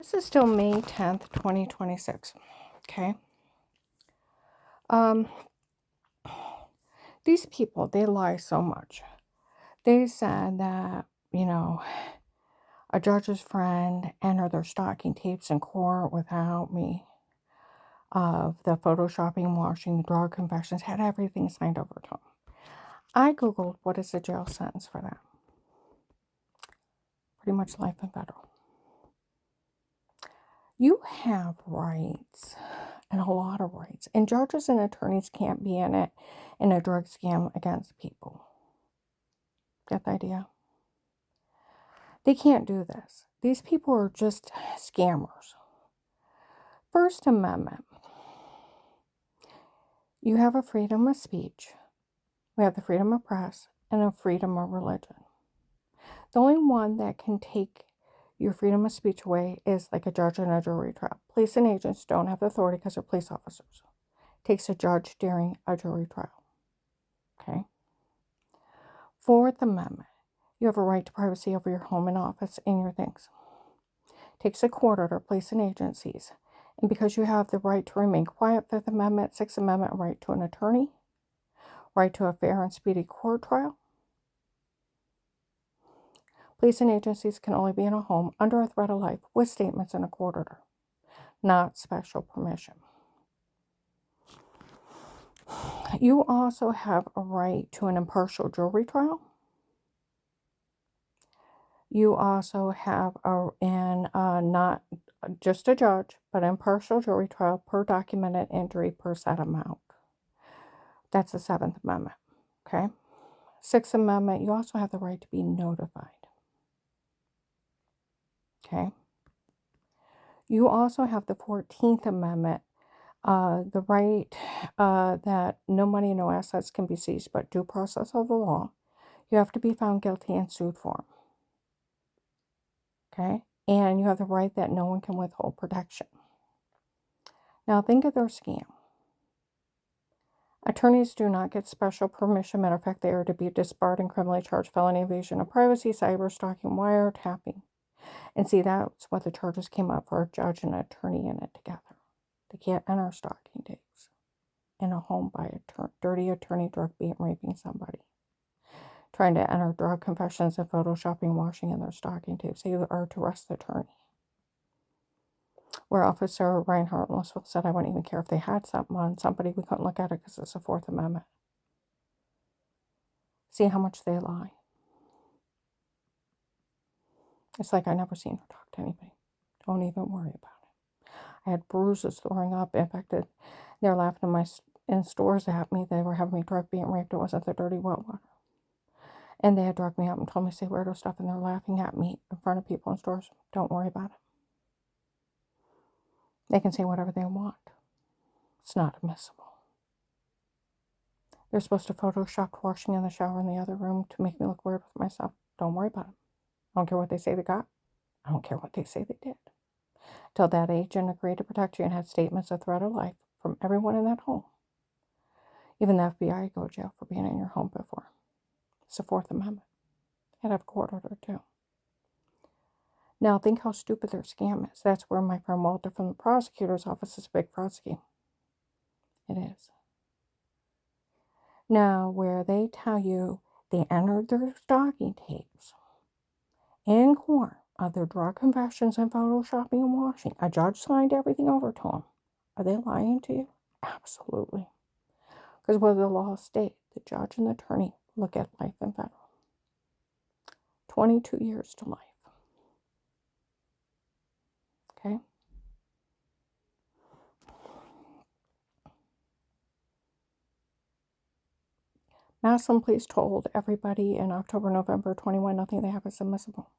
This is still May 10th, 2026. Okay. Um, these people, they lie so much. They said that, a judge's friend entered their stocking tapes in court without me. Of the photoshopping, washing, the drug confessions, had everything signed over to them. I Googled what is the jail sentence for that. Pretty much life in federal. You have rights, and a lot of rights. And judges and attorneys can't be in it in a drug scam against people. Get the idea? They can't do this. These people are just scammers. First Amendment. You have a freedom of speech. We have the freedom of press and a freedom of religion. The only one that can take your freedom of speech away is like a judge in a jury trial. Police and agents don't have the authority because they're police officers. It takes a judge during a jury trial. Okay? Fourth Amendment. You have a right to privacy over your home and office and your things. It takes a court order, police and agencies. And because you have the right to remain quiet, Fifth Amendment, Sixth Amendment, right to an attorney, right to a fair and speedy court trial. Police and agencies can only be in a home under a threat of life with statements in a court order, not special permission. You also have a right to an impartial jury trial. You also have not just a judge, but impartial jury trial per documented injury per set amount. That's the Seventh Amendment. Okay. Sixth Amendment, you also have the right to be notified. Okay. You also have the 14th Amendment, the right that no money, no assets can be seized, but due process of the law. You have to be found guilty and sued for them. Okay. And you have the right that no one can withhold protection. Now think of their scam. Attorneys do not get special permission. Matter of fact, they are to be disbarred and criminally charged felony evasion of privacy, cyber stalking, wiretapping. And see, that's what the charges came up for, a judge and an attorney in it together. They can't enter stalking tapes in a home by a dirty attorney drug being raping somebody. Trying to enter drug confessions and photoshopping, washing in their stalking tapes. They are to arrest the attorney. Where Officer Reinhardt in Louisville said, I wouldn't even care if they had something on somebody. We couldn't look at it because it's the Fourth Amendment. See how much they lie. It's like I never seen her talk to anybody. Don't even worry about it. I had bruises throwing up. In fact, they're laughing in stores at me. They were having me drug being raped. It wasn't the dirty well water. And they had drugged me up and told me to say weirdo stuff, and they're laughing at me in front of people in stores. Don't worry about it. They can say whatever they want. It's not admissible. They're supposed to Photoshop washing in the shower in the other room to make me look weird with myself. Don't worry about it. I don't care what they say they got. I don't care what they say they did. Till that agent agreed to protect you and had statements of threat of life from everyone in that home. Even the FBI go to jail for being in your home before. It's the Fourth Amendment. I'd have a court order too. Now think how stupid their scam is. That's where my friend Walter from the prosecutor's office is a big fraud scheme. It is. Now where they tell you they entered their stalking tapes in court of their drug confessions and photoshopping and washing. A judge signed everything over to them. Are they lying to you? Absolutely. Because what the law state, the judge and the attorney look at life in federal. 22 years to life. Okay? Maslin police told everybody in October, November 21, nothing they have is admissible.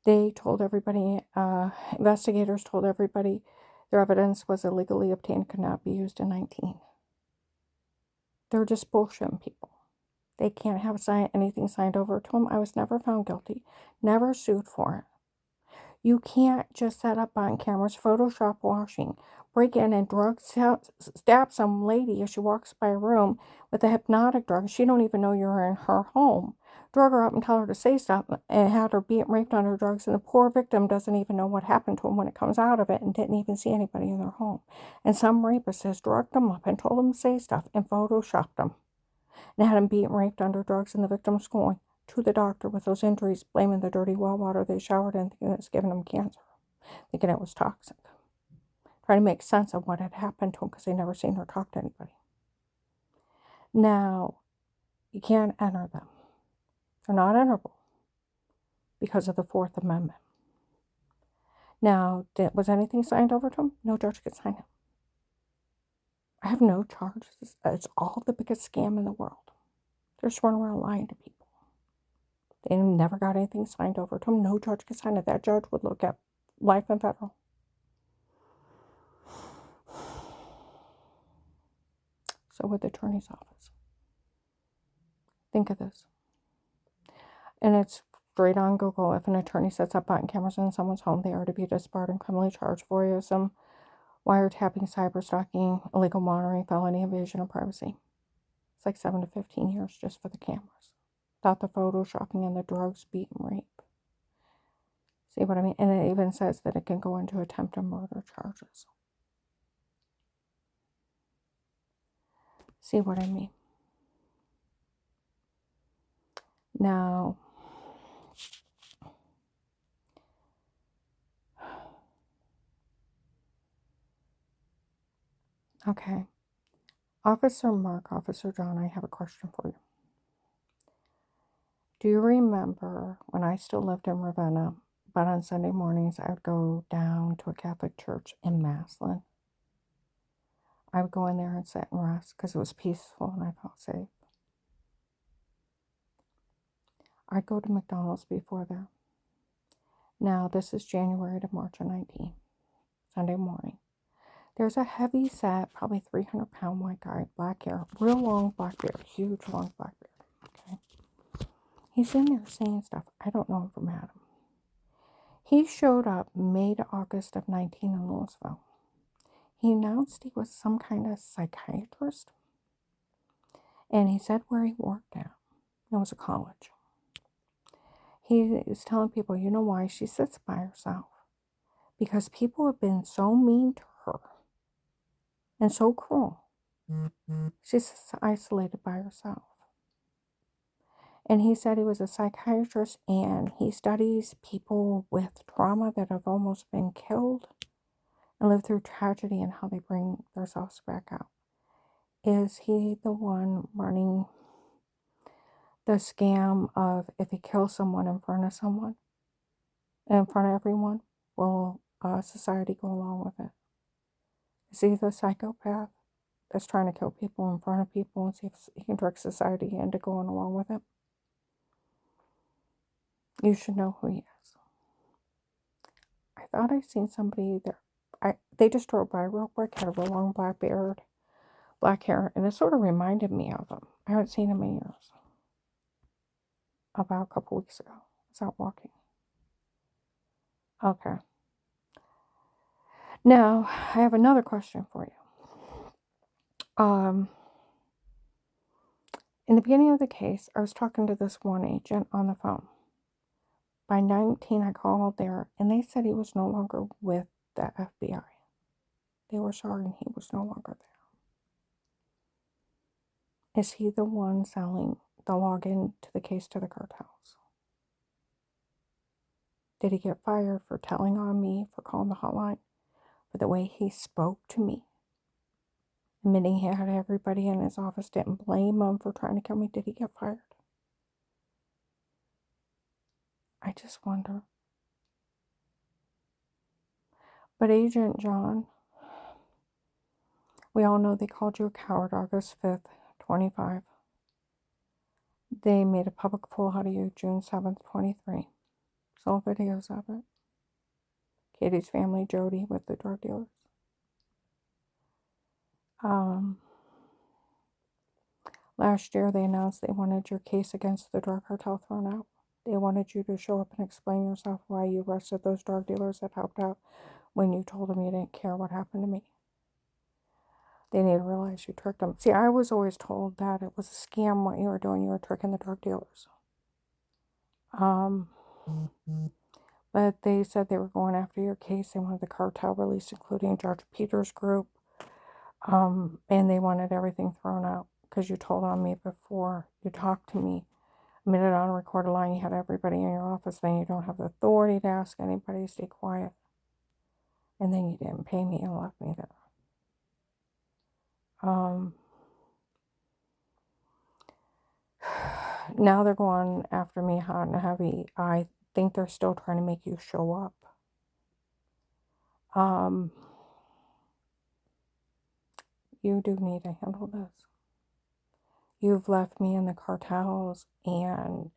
They told everybody, investigators told everybody their evidence was illegally obtained, could not be used in 19. They're just bullshitting people. They can't have anything signed over to them. I was never found guilty, never sued for it. You can't just set up on cameras, Photoshop washing, break in and stab some lady as she walks by a room with a hypnotic drug. She don't even know you're in her home. drug her up and tell her to say stuff, and had her beat and raped on her drugs, and the poor victim doesn't even know what happened to him when it comes out of it and didn't even see anybody in their home. And some rapist has drugged them up and told them to say stuff and photoshopped them and had him beat and raped under drugs, and the victim's going to the doctor with those injuries, blaming the dirty well water they showered in, thinking it's giving them cancer, thinking it was toxic. Trying to make sense of what had happened to him because they never seen her talk to anybody. Now, you can't enter them. They're not enterable because of the Fourth Amendment. Now, was anything signed over to him? No judge could sign it. I have no charges. It's all the biggest scam in the world. They're just running around lying to people. They never got anything signed over to him. No judge could sign it. That judge would look at life in federal. So with the attorney's office. Think of this. And it's straight on Google. If an attorney sets up button cameras in someone's home, they are to be disbarred and criminally charged. Voyeurism, wiretapping, cyberstalking, illegal monitoring, felony invasion of privacy. It's like 7 to 15 years just for the cameras. Without the photoshopping and the drugs, beat, and rape. See what I mean? And it even says that it can go into attempted murder charges. See what I mean? Now, okay. Officer Mark, Officer John, I have a question for you. Do you remember when I still lived in Ravenna, but on Sunday mornings I would go down to a Catholic church in Maslin? I would go in there and sit and rest because it was peaceful and I felt safe. I'd go to McDonald's before there. Now, this is January to March of 19, Sunday morning. There's a heavy set, probably 300-pound white guy, black hair, real long black beard, huge long black beard. Okay. He's in there saying stuff. I don't know him from Adam. He showed up May to August of 19 in Louisville. He announced he was some kind of psychiatrist. And he said where he worked at. It was a college. He is telling people, you know why she sits by herself? Because people have been so mean to her and so cruel. She's isolated by herself. And he said he was a psychiatrist and he studies people with trauma that have almost been killed and lived through tragedy and how they bring themselves back out. Is he the one running the scam of if he kills someone in front of someone, in front of everyone, will society go along with it? Is he the psychopath that's trying to kill people in front of people and see if he can trick society into going along with it? You should know who he is. I thought I seen somebody there. They just drove by real quick, had a real long black beard, black hair, and it sort of reminded me of him. I haven't seen him in years. About a couple weeks ago. I was out walking. Okay. Now, I have another question for you. In the beginning of the case, I was talking to this one agent on the phone. By 19, I called there, and they said he was no longer with the FBI. They were sorry he was no longer there. Is he the one selling the login to the case to the cartels? Did he get fired for telling on me, for calling the hotline, for the way he spoke to me? Admitting he had everybody in his office, didn't blame him for trying to kill me. Did he get fired? I just wonder. But Agent John, we all know they called you a coward August 5th, 25. They made a public fool out of you June 7th, 23. Saw videos of it. Katie's family, Jody, with the drug dealers. Last year, they announced they wanted your case against the drug cartel thrown out. They wanted you to show up and explain yourself why you arrested those drug dealers that helped out when you told them you didn't care what happened to me. They need to realize you tricked them. See, I was always told that it was a scam what you were doing. You were tricking the drug dealers. Um, but they said they were going after your case. They wanted the cartel released, including George Peters' group. And they wanted everything thrown out because you told on me before you talked to me. A minute on a recorded line, you had everybody in your office. Then you don't have the authority to ask anybody to stay quiet. And then you didn't pay me and left me there. Now they're going after me hot and heavy. I think they're still trying to make you show up. You do need to handle this. You've left me in the cartels and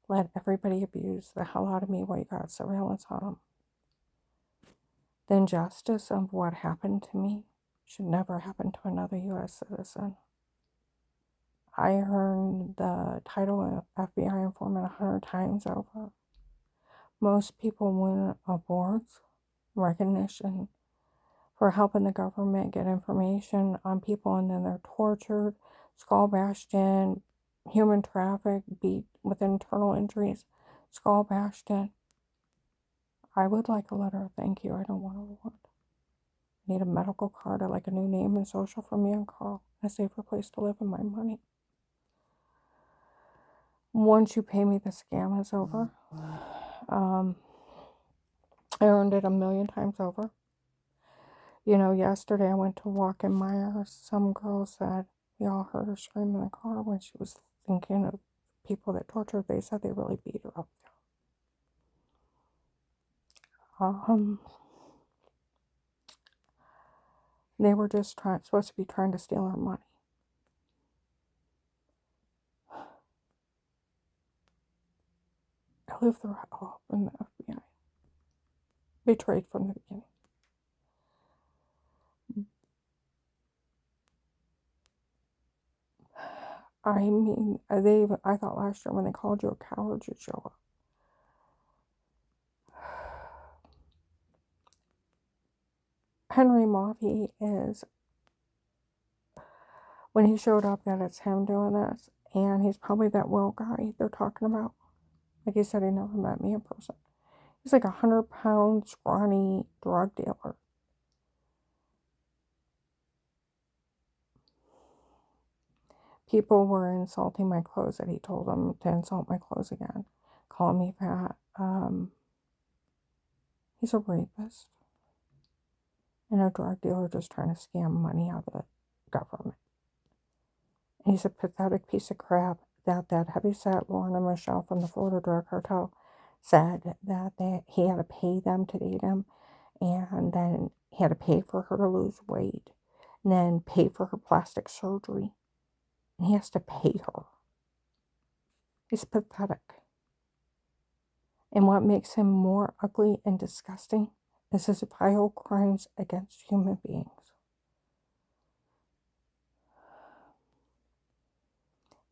let everybody abuse the hell out of me while you got surveillance on them. The injustice of what happened to me should never happen to another U.S. citizen. I earned the title of FBI informant 100 times over. Most people win awards, recognition for helping the government get information on people, and then they're tortured, skull bashed in, human trafficked, beat with internal injuries, skull bashed in. I would like a letter of thank you. I don't want a reward. I need a medical card. I like a new name and social for me and Carl. A safer place to live and my money. Once you pay me, the scam is over. I earned it 1,000,000 times over. You know, yesterday I went to walk in Myers. Some girl said we all heard her scream in the car when she was thinking of people that tortured. They said they really beat her up there. They were just supposed to be trying to steal her money. I lived through hell in the FBI. Betrayed from the beginning. I mean, I thought last year when they called you a coward, you'd show up. Henry Maffey is, when he showed up, that it's him doing this, and he's probably that Will guy they're talking about. Like he said, he never met me in person. He's like 100-pound, scrawny drug dealer. People were insulting my clothes that he told them to insult my clothes again, calling me fat. He's a rapist and a drug dealer just trying to scam money out of the government. And he's a pathetic piece of crap that heavyset Lauren and Michelle from the Florida drug cartel said that he had to pay them to date him, and then he had to pay for her to lose weight, and then pay for her plastic surgery. And he has to pay her. He's pathetic. And what makes him more ugly and disgusting is his vile crimes against human beings.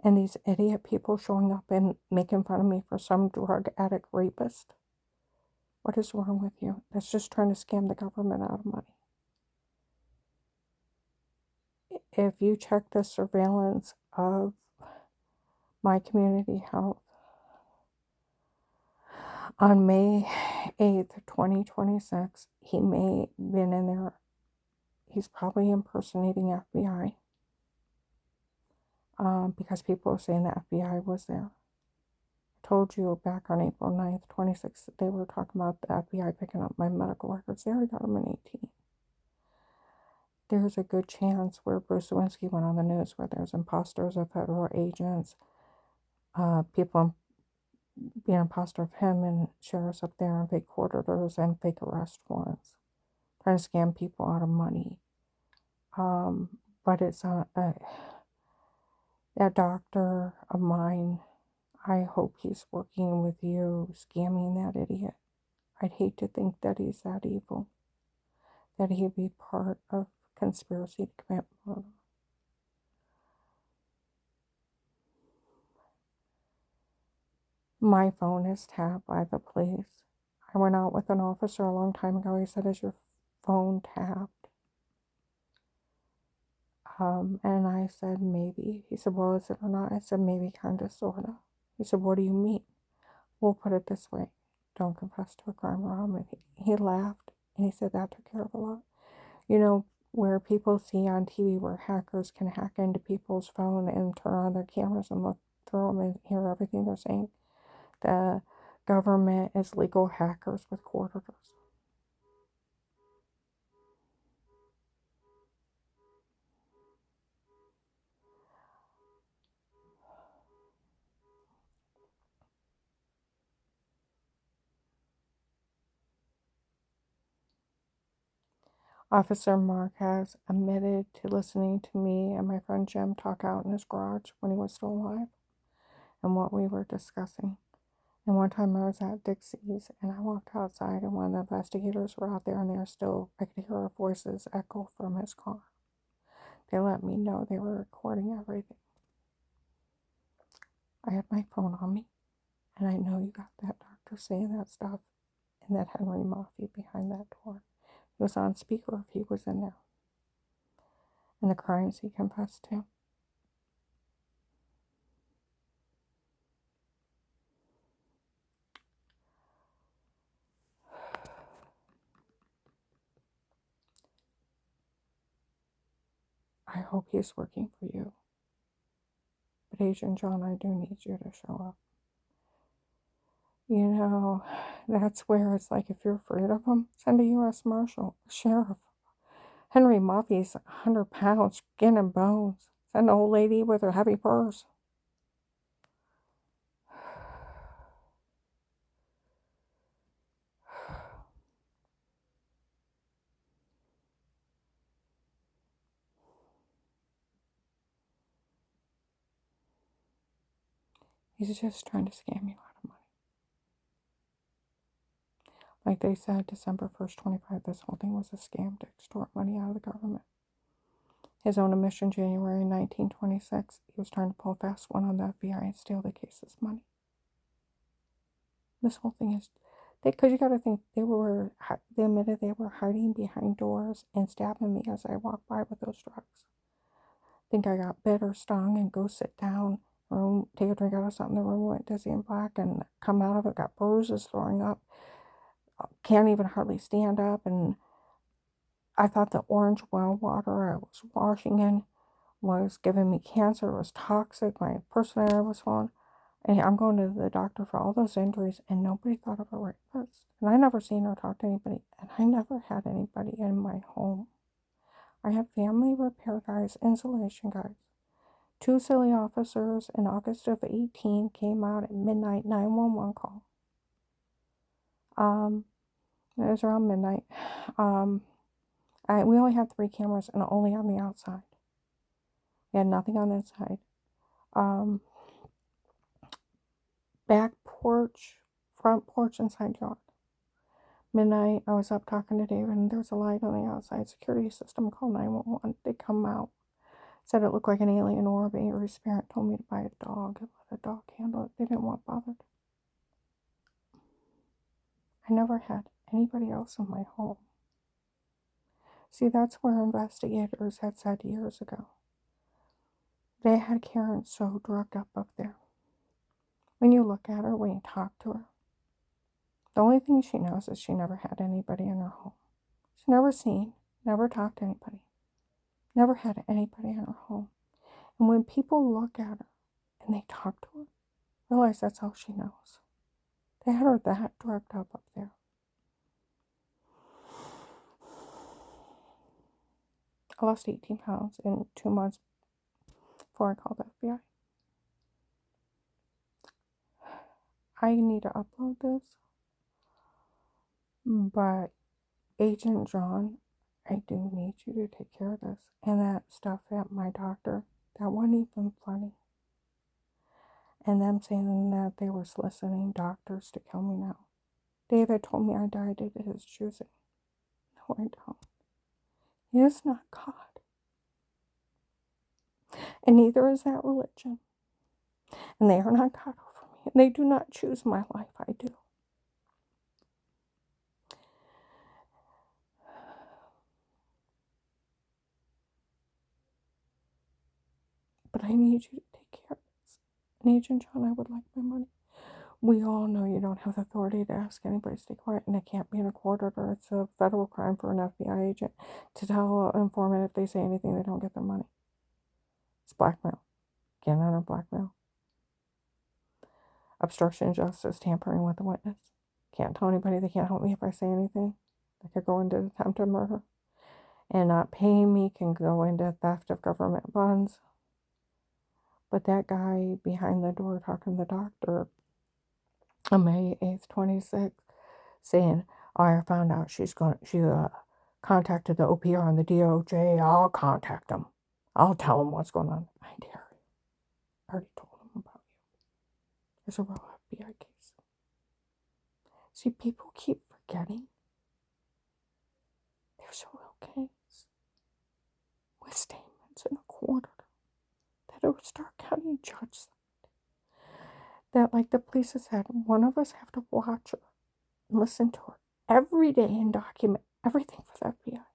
And these idiot people showing up and making fun of me for some drug addict rapist. What is wrong with you? That's just trying to scam the government out of money. If you check the surveillance of my community health on May 8th, 2026, he may have been in there. He's probably impersonating FBI. Because people are saying the FBI was there. I told you back on April 9th, 26th, they were talking about the FBI picking up my medical records. They already got them in 18. There's a good chance where Bruce Lewinsky went on the news where there's imposters of federal agents, people being imposter of him and sheriffs up there and fake court orders and fake arrest warrants, trying to scam people out of money. But it's that doctor of mine, I hope he's working with you, scamming that idiot. I'd hate to think that he's that evil, that he'd be part of conspiracy to commit murder. My phone is tapped by the police. I went out with an officer a long time ago. He said, "Is your phone tapped?" And I said, "Maybe." He said, "Well, is it or not?" I said, "Maybe, kind of, sort of." He said, "What do you mean?" We'll put it this way. Don't confess to a crime, Rob. He laughed and he said that took care of a lot. You know, where people see on TV where hackers can hack into people's phone and turn on their cameras and look through them and hear everything they're saying. The government is legal hackers with court orders. Officer Mark has admitted to listening to me and my friend Jim talk out in his garage when he was still alive and what we were discussing. And one time I was at Dixie's and I walked outside and one of the investigators were out there and I could hear our voices echo from his car. They let me know they were recording everything. I had my phone on me and I know you got that doctor saying that stuff and that Henry Maffei behind that door. It was on speaker if he was in there. And the crimes he confessed to. I hope he's working for you. But Agent John, I do need you to show up. You know, that's where it's like if you're afraid of him, send a U.S. Marshal, a sheriff. Henry Maffei's 100 pounds, skin and bones. Send an old lady with her heavy purse. He's just trying to scam you out of money. Like they said, December 1st, 25, this whole thing was a scam to extort money out of the government. His own admission, January 1926, he was trying to pull a fast one on the FBI and steal the case's money. This whole thing is, because you got to think, they admitted they were hiding behind doors and stabbing me as I walked by with those drugs. Think I got bit or stung and go sit down, room, take a drink out of something, the room went dizzy and black and come out of it, got bruises, throwing up, can't even hardly stand up, and I thought the orange well water I was washing in was giving me cancer, it was toxic, my personal air was falling. And I'm going to the doctor for all those injuries, and nobody thought of a rapist. And I never seen or talked to anybody, and I never had anybody in my home. I had family repair guys, insulation guys. 2 silly officers in August of 18 came out at midnight, 911 call. It was around midnight. We only had 3 cameras and only on the outside. We had nothing on the inside. Back porch, front porch, and side yard. Midnight, I was up talking to David, and there was a light on the outside security system. Called 911. They come out. Said it looked like an alien orb. Avery Spirit told me to buy a dog and let a dog handle it. They didn't want bothered. I never had anybody else in my home. See, that's where investigators had said years ago. They had Karen so drugged up there. When you look at her, when you talk to her, the only thing she knows is she never had anybody in her home. She's never seen, never talked to anybody, never had anybody in her home. And when people look at her and they talk to her, realize that's all she knows. They had her that drugged up there. I lost 18 pounds in 2 months before I called the FBI. I need to upload this, but Agent John, I do need you to take care of this. And that stuff at my doctor, that wasn't even funny. And them saying that they were soliciting doctors to kill me now. David told me I died at his choosing. No, I don't. He is not God. And neither is that religion. And they are not God over me. And they do not choose my life. I do. But I need you to take care of this. And Agent John, I would like my money. We all know you don't have the authority to ask anybody to stay quiet, and it can't be in a court order. It's a federal crime for an FBI agent to tell an informant if they say anything, they don't get their money. It's blackmail. Can't enter blackmail. Obstruction of justice, tampering with the witness. Can't tell anybody they can't help me if I say anything. They could go into attempted murder. And not paying me can go into theft of government funds. But that guy behind the door talking to the doctor on May 8th, 26th, saying, oh, I found out she contacted the OPR and the DOJ. I'll contact them. I'll tell them what's going on. I dare you. I already told them about you. There's a real FBI case. See, people keep forgetting there's a real case with statements in a court that a Stark County judge said that, like the police have said, one of us have to watch her and listen to her every day and document everything for the FBI.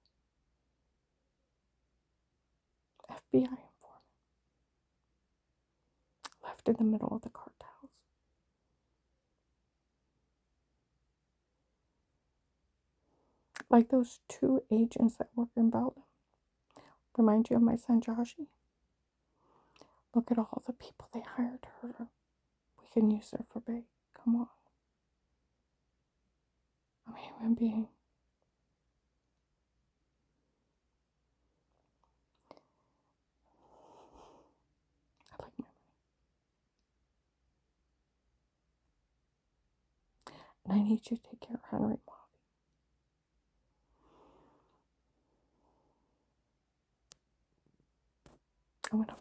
FBI informant left in the middle of the cartels. Like those 2 agents that work in Belgium. Remind you of my son Joshi? Look at all the people they hired to hurt her. We can use her for bait. Come on. I'm a human being. I like my money. And I need you to take care of Henry Mom. I'm gonna